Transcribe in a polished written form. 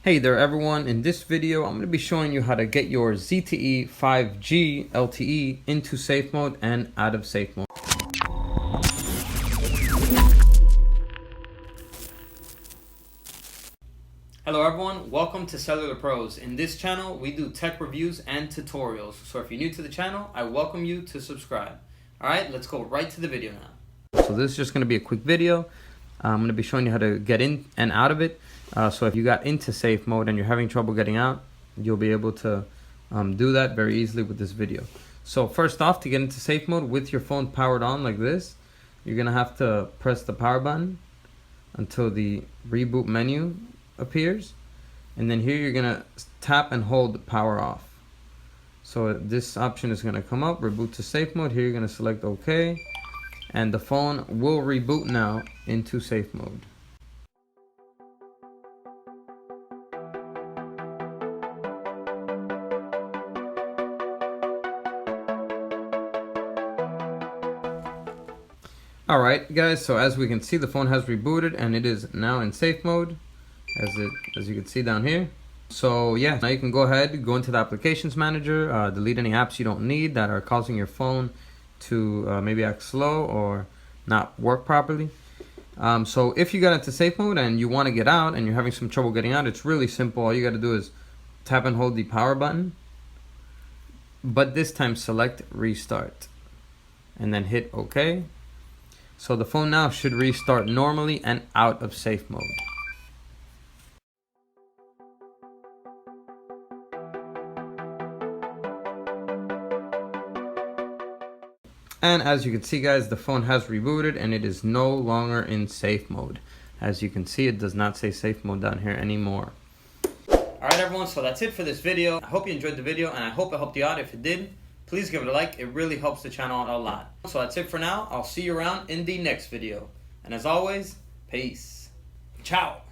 Hey there everyone, in this video I'm going to be showing you how to get your ZTE ZFive G LTE into safe mode and out of safe mode. Hello everyone, welcome to Cellular Pros. In this channel we do tech reviews and tutorials, so if you're new to the channel I welcome you to subscribe. Alright, let's go right to the video now. So this is just going to be a quick video. I'm going to be showing you how to get in and out of it. So if you got into safe mode and you're having trouble getting out, you'll be able to do that very easily with this video. So first off, to get into safe mode with your phone powered on like this, you're going to have to press the power button until the reboot menu appears. And then here you're going to tap and hold power off. So this option is going to come up, reboot to safe mode. Here you're going to select OK. And the phone will reboot now into safe mode. Alright guys, so as we can see, the phone has rebooted and it is now in safe mode, as you can see down here. So yeah, now you can go ahead, go into the applications manager, delete any apps you don't need that are causing your phone to maybe act slow or not work properly. So if you got into safe mode and you want to get out and you're having some trouble getting out, it's really simple. All you got to do is tap and hold the power button, but this time select restart and then hit OK. So the phone now should restart normally and out of safe mode. And as you can see guys, the phone has rebooted and it is no longer in safe mode. As you can see, it does not say safe mode down here anymore. Alright everyone, so that's it for this video. I hope you enjoyed the video and I hope it helped you out. If it did, please give it a like. It really helps the channel out a lot. So that's it for now. I'll see you around in the next video. And as always, peace. Ciao.